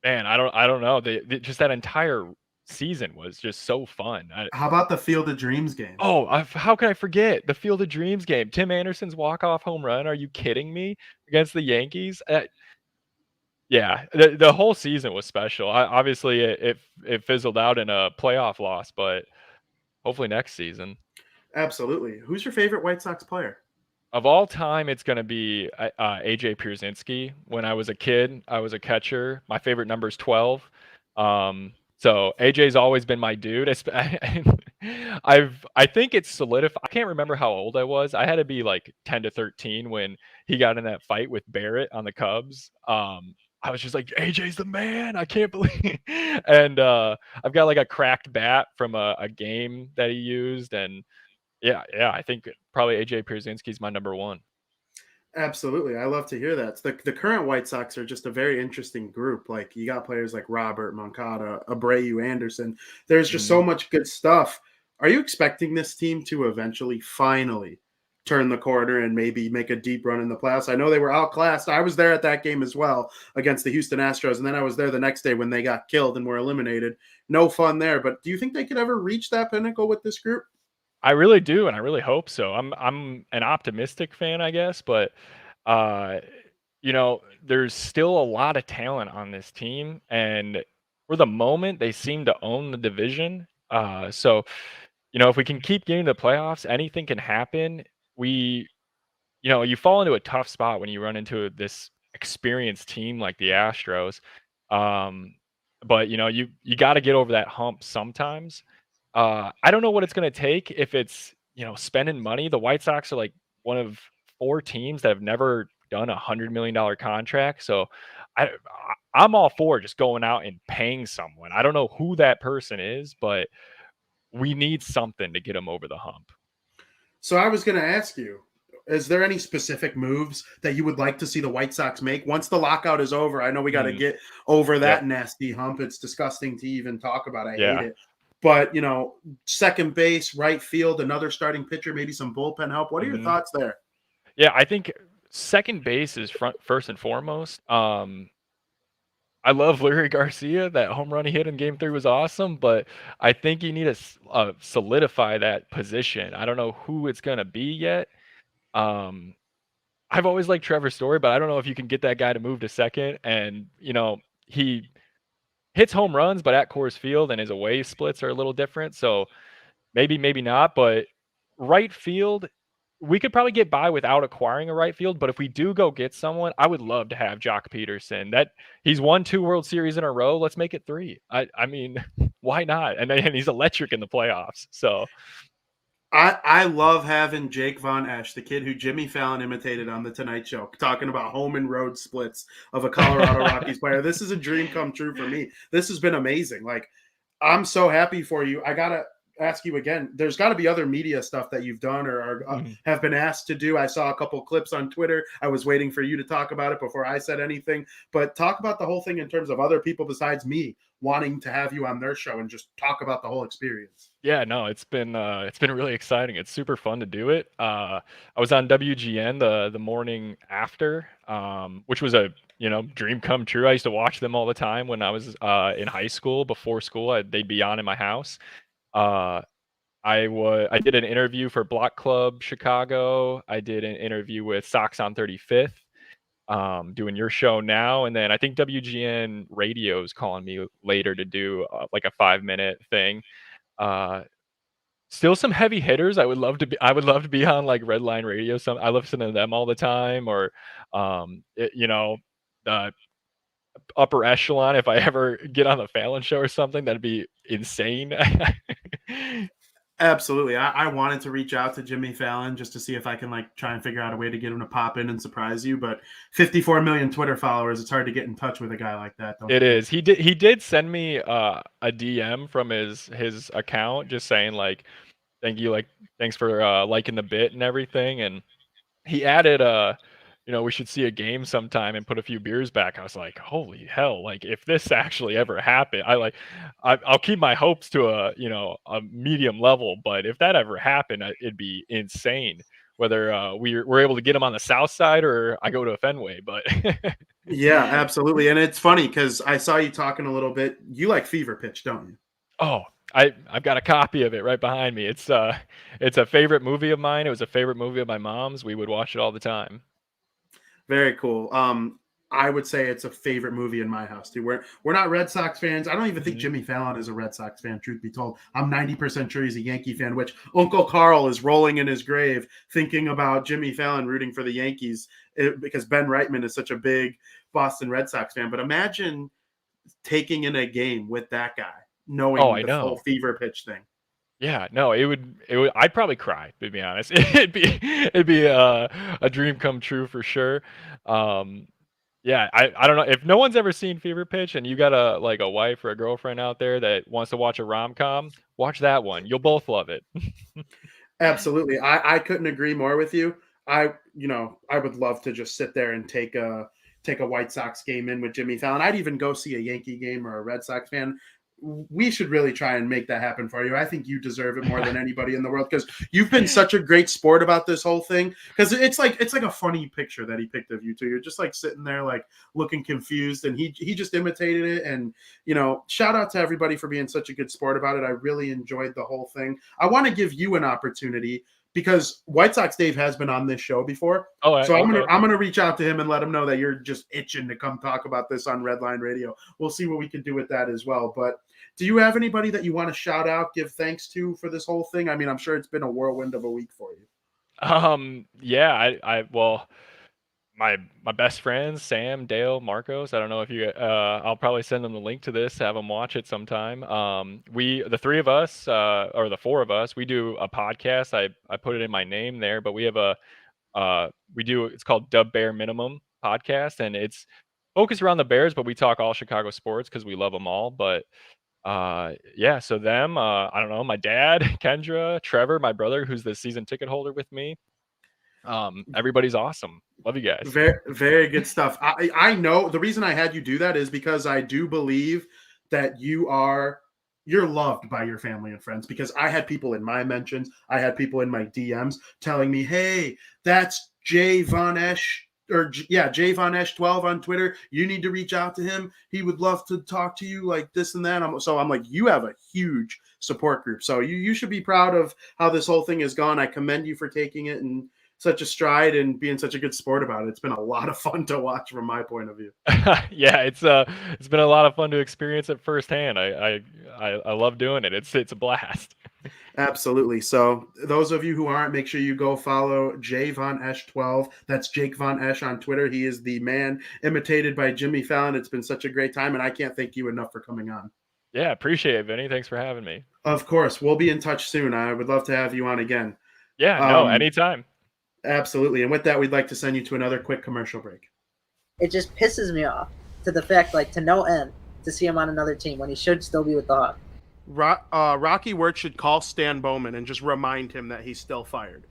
I don't know. Just that entire season was just so fun. How about the Field of Dreams game? Oh, how can I forget the Field of Dreams game? Tim Anderson's walk-off home run. Are you kidding me? Against the Yankees? Yeah, the whole season was special. Obviously, it fizzled out in a playoff loss, but hopefully next season. Absolutely. Who's your favorite White Sox player? Of all time, it's going to be AJ Pierzynski. When I was a kid, I was a catcher. My favorite number is 12. So AJ's always been my dude. I think it's solidified. I can't remember how old I was. I had to be like 10 to 13 when he got in that fight with Barrett on the Cubs. I was just like, AJ's the man. I can't believe. And I've got like a cracked bat from a game that he used, and yeah, I think probably AJ Pierzynski is my number one. Absolutely. I love to hear that. The current White Sox are just a very interesting group. Like, you got players like Robert, Moncada, Abreu, Anderson. There's just so much good stuff. Are you expecting this team to eventually finally turn the corner and maybe make a deep run in the playoffs? I know they were outclassed. I was there at that game as well against the Houston Astros, and then I was there the next day when they got killed and were eliminated. No fun there. But do you think they could ever reach that pinnacle with this group? I really do, and I really hope so. I'm an optimistic fan, I guess, but there's still a lot of talent on this team, and for the moment, they seem to own the division. So, if we can keep getting to the playoffs, anything can happen. You fall into a tough spot when you run into this experienced team like the Astros. But you got to get over that hump sometimes. I don't know what it's going to take if it's, spending money. The White Sox are like one of 4 teams that have never done $100 million contract. So I'm all for just going out and paying someone. I don't know who that person is, but we need something to get them over the hump. So I was going to ask you, is there any specific moves that you would like to see the White Sox make once the lockout is over? I know we got to get over that nasty hump. It's disgusting to even talk about. I hate it. But, second base, right field, another starting pitcher, maybe some bullpen help. What are your thoughts there? Yeah, I think second base is first and foremost. I love Larry Garcia. That home run he hit in Game 3 was awesome, but I think you need to solidify that position. I don't know who it's going to be yet. I've always liked Trevor Story, but I don't know if you can get that guy to move to second. And, he hits home runs, but at Coors Field, and his away splits are a little different. So maybe not. But right field, we could probably get by without acquiring a right field. But if we do go get someone, I would love to have Jock Peterson. He's won 2 World Series in a row. Let's make it 3. I mean, why not? And he's electric in the playoffs. So I love having Jake Von Esch, the kid who Jimmy Fallon imitated on The Tonight Show, talking about home and road splits of a Colorado Rockies player. This is a dream come true for me. This has been amazing. Like, I'm so happy for you. I got to ask you again, there's got to be other media stuff that you've done or have been asked to do. I saw a couple clips on Twitter. I was waiting for you to talk about it before I said anything. But talk about the whole thing in terms of other people besides me wanting to have you on their show and just talk about the whole experience. Yeah, no, it's been really exciting. It's super fun to do it. I was on WGN the morning after, which was a dream come true. I used to watch them all the time when I was in high school. Before school, they'd be on in my house. I did an interview for Block Club Chicago. I did an interview with Sox on 35th. Doing your show now, and then I think WGN Radio is calling me later to do like a 5-minute thing. Still some heavy hitters. I would love to be on like Redline Radio. I listen to them all the time, or the upper echelon. If I ever get on the Fallon show or something, that'd be insane. Absolutely. I wanted to reach out to Jimmy Fallon just to see if I can try and figure out a way to get him to pop in and surprise you. But 54 million Twitter followers, it's hard to get in touch with a guy like that. It is. He did send me a DM from his account just saying thank you, thanks for liking the bit and everything. And he added we should see a game sometime and put a few beers back. I was like, holy hell, like if this actually ever happened, I'll keep my hopes to a medium level, but if that ever happened, it'd be insane. Whether we're able to get him on the south side or I go to a Fenway, but Yeah, absolutely. And it's funny because I saw you talking a little bit. You like Fever Pitch, don't you? oh, I've got a copy of it right behind me. It's a favorite movie of mine. It was a favorite movie of my mom's. We would watch it all the time. Very cool. I would say it's a favorite movie in my house too. We're not Red Sox fans. I don't even think Jimmy Fallon is a Red Sox fan, truth be told. I'm 90% sure he's a Yankee fan, which Uncle Carl is rolling in his grave thinking about Jimmy Fallon rooting for the Yankees because Ben Reitman is such a big Boston Red Sox fan. But imagine taking in a game with that guy, knowing the whole Fever Pitch thing. Yeah, no, it would. I'd probably cry, to be honest. It'd be a dream come true for sure. Yeah, I don't know if no one's ever seen Fever Pitch and you got a wife or a girlfriend out there that wants to watch a rom-com, watch that one. You'll both love it. Absolutely. I couldn't agree more with you. I would love to just sit there and take a White Sox game in with Jimmy Fallon. I'd even go see a Yankee game or a Red Sox fan. We should really try and make that happen for you. I think you deserve it more than anybody in the world because you've been such a great sport about this whole thing. Because it's like a funny picture that he picked of you two. You're just like sitting there like looking confused, and he just imitated it. And shout out to everybody for being such a good sport about it. I really enjoyed the whole thing. I want to give you an opportunity because White Sox Dave has been on this show before. So I'm gonna reach out to him and let him know that you're just itching to come talk about this on Redline Radio. We'll see what we can do with that as well. But do you have anybody that you want to shout out, give thanks to for this whole thing? I mean, I'm sure it's been a whirlwind of a week for you. Yeah, well, my best friends, Sam, Dale, Marcos. I don't know if you. I'll probably send them the link to this, have them watch it sometime. The three of us, or the four of us, we do a podcast. I put it in my name there, but we have it's called Dub Bear Minimum Podcast, and it's focused around the Bears, but we talk all Chicago sports because we love them all. But yeah, so them, I don't know, my dad, Kendra, Trevor, my brother, who's the season ticket holder with me. Everybody's awesome. Love you guys. Very, very good stuff. I know the reason I had you do that is because I do believe that you're loved by your family and friends, because I had people in my mentions, I had people in my DMs telling me, hey, that's Jay Von Esch. Jay Von Esch 12 on Twitter. You need to reach out to him. He would love to talk to you, like this and that. I'm like, you have a huge support group. So you should be proud of how this whole thing has gone. I commend you for taking it in such a stride and being such a good sport about it. It's been a lot of fun to watch from my point of view. Yeah, it's been a lot of fun to experience it firsthand. I love doing it. It's a blast. Absolutely. So those of you who aren't, make sure you go follow Jay Von Esch 12. That's Jake Von Esch on Twitter. He is the man imitated by Jimmy Fallon. It's been such a great time, and I can't thank you enough for coming on. Yeah, appreciate it, Vinny. Thanks for having me. Of course. We'll be in touch soon. I would love to have you on again. Yeah, no, anytime. Absolutely. And with that, we'd like to send you to another quick commercial break. It just pisses me off to the fact, to no end, to see him on another team when he should still be with the Hawks. Rocky Wirtz should call Stan Bowman and just remind him that he's still fired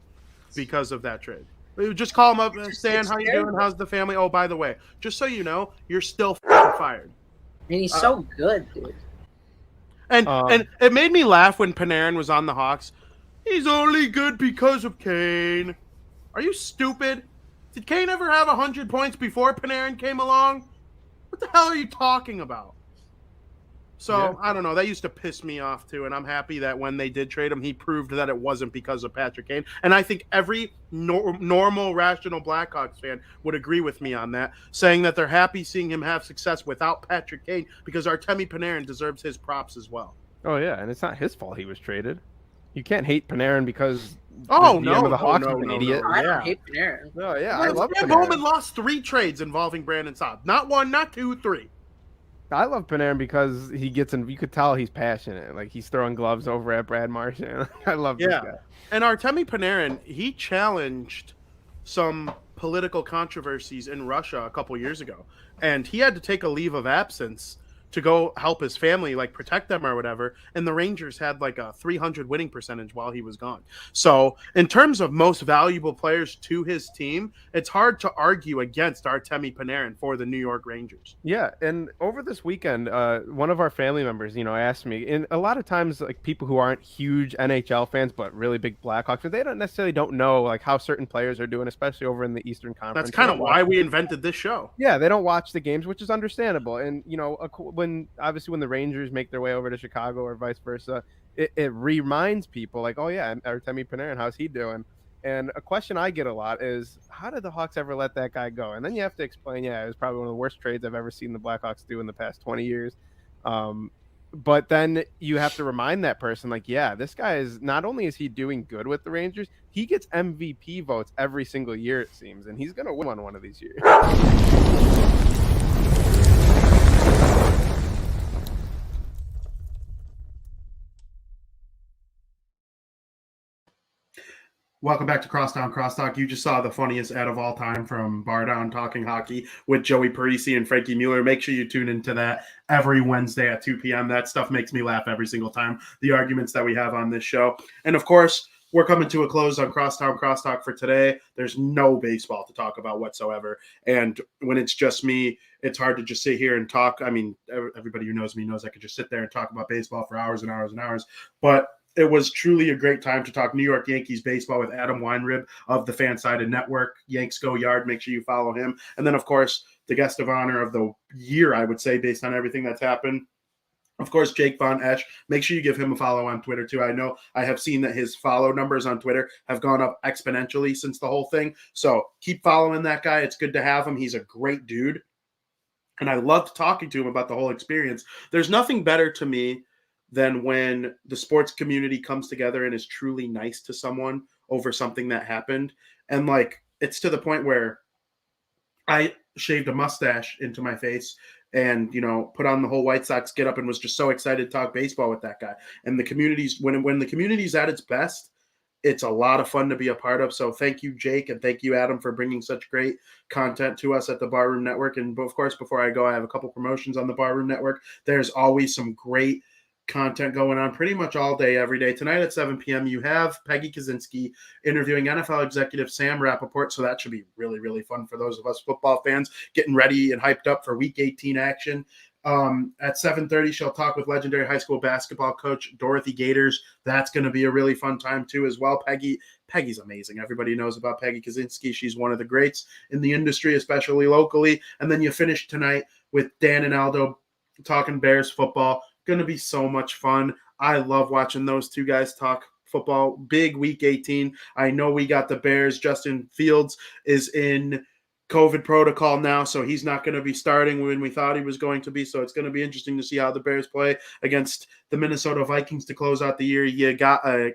because of that trade. Just call him up and Stan, how you doing? How's the family? Oh, by the way, just so you know, you're still fired. I mean, he's so good, dude. And it made me laugh when Panarin was on the Hawks. He's only good because of Kane. Are you stupid? Did Kane ever have 100 points before Panarin came along? What the hell are you talking about? So, yeah. I don't know. That used to piss me off, too. And I'm happy that when they did trade him, he proved that it wasn't because of Patrick Kane. And I think every normal, rational Blackhawks fan would agree with me on that, saying that they're happy seeing him have success without Patrick Kane because Artemi Panarin deserves his props as well. Oh, yeah. And it's not his fault he was traded. You can't hate Panarin because the Hawks are an idiot. I don't hate Panarin. Oh, yeah. I love Panarin. Bowman lost 3 trades involving Brandon Saad. Not 1, not 2, 3. I love Panarin because he gets in. You could tell he's passionate. Like he's throwing gloves over at Brad Marchand. I love this guy. And Artemi Panarin, he challenged some political controversies in Russia a couple years ago, and he had to take a leave of absence to go help his family, like protect them or whatever. And the Rangers had like a 300 winning percentage while he was gone. So in terms of most valuable players to his team, it's hard to argue against Artemi Panarin for the New York Rangers. Yeah, and over this weekend, one of our family members, asked me, and a lot of times, like people who aren't huge NHL fans but really big Blackhawks fans, they don't know like how certain players are doing, especially over in the Eastern Conference. That's kind of why we invented this show. Yeah, they don't watch the games, which is understandable. And when the Rangers make their way over to Chicago or vice versa, it reminds people like, oh yeah, Artemi Panarin, how's he doing? And a question I get a lot is, how did the Hawks ever let that guy go? And then you have to explain, yeah, it was probably one of the worst trades I've ever seen the Blackhawks do in the past 20 years. But then you have to remind that person, like, yeah, this guy is, not only is he doing good with the Rangers, he gets MVP votes every single year, it seems, and he's going to win one of these years. Welcome back to Crosstown Crosstalk. You just saw the funniest ad of all time from Bar Down Talking Hockey with Joey Parisi and Frankie Mueller. Make sure you tune into that every Wednesday at 2 p.m. That stuff makes me laugh every single time, the arguments that we have on this show. And, of course, we're coming to a close on Crosstown Crosstalk for today. There's no baseball to talk about whatsoever. And when it's just me, it's hard to just sit here and talk. I mean, everybody who knows me knows I could just sit there and talk about baseball for hours and hours and hours. But it was truly a great time to talk New York Yankees baseball with Adam Weinrib of the Fansided Network. Yanks Go Yard. Make sure you follow him. And then, of course, the guest of honor of the year, I would say, based on everything that's happened, of course, Jake Von Esch. Make sure you give him a follow on Twitter, too. I know I have seen that his follow numbers on Twitter have gone up exponentially since the whole thing. So keep following that guy. It's good to have him. He's a great dude. And I loved talking to him about the whole experience. There's nothing better to me than when the sports community comes together and is truly nice to someone over something that happened. And like, it's to the point where I shaved a mustache into my face and, put on the whole White Sox get up and was just so excited to talk baseball with that guy. And the community's, when the community's at its best, it's a lot of fun to be a part of. So thank you, Jake, and thank you, Adam, for bringing such great content to us at the Barroom Network. And of course, before I go, I have a couple promotions on the Barroom Network. There's always some great content going on pretty much all day, every day. Tonight at 7 p.m., you have Peggy Kaczynski interviewing NFL executive Sam Rappaport, so that should be really, really fun for those of us football fans getting ready and hyped up for Week 18 action. At 7:30, she'll talk with legendary high school basketball coach Dorothy Gators. That's going to be a really fun time, too, as well. Peggy's amazing. Everybody knows about Peggy Kaczynski. She's one of the greats in the industry, especially locally. And then you finish tonight with Dan and Aldo talking Bears football. Going to be so much fun. I love watching those two guys talk football. Big Week 18. I know we got the Bears. Justin Fields is in COVID protocol now, so he's not going to be starting when we thought he was going to be. So it's going to be interesting to see how the Bears play against the Minnesota Vikings to close out the year. You got a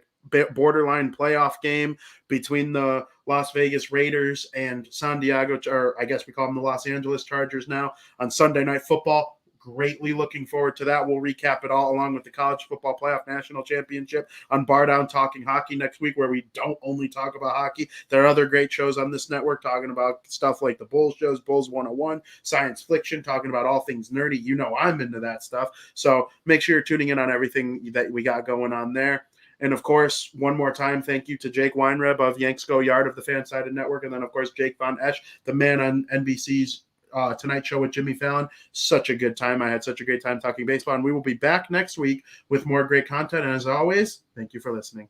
borderline playoff game between the Las Vegas Raiders and San Diego, or I guess we call them the Los Angeles Chargers now, on Sunday Night Football. Greatly looking forward to that. We'll recap it all along with the College Football Playoff National Championship on Bar Down Talking Hockey next week, where we don't only talk about hockey. There are other great shows on this network talking about stuff like the Bulls shows, Bulls 101, Science Fiction, talking about all things nerdy. I'm into that stuff. So make sure you're tuning in on everything that we got going on there. And, of course, one more time, thank you to Jake Weinreb of Yanks Go Yard of the Fansided Network. And then, of course, Jake Von Esch, the man on NBC's Tonight Show with Jimmy Fallon. Such a good time. I had such a great time talking baseball. And we will be back next week with more great content. And as always, thank you for listening.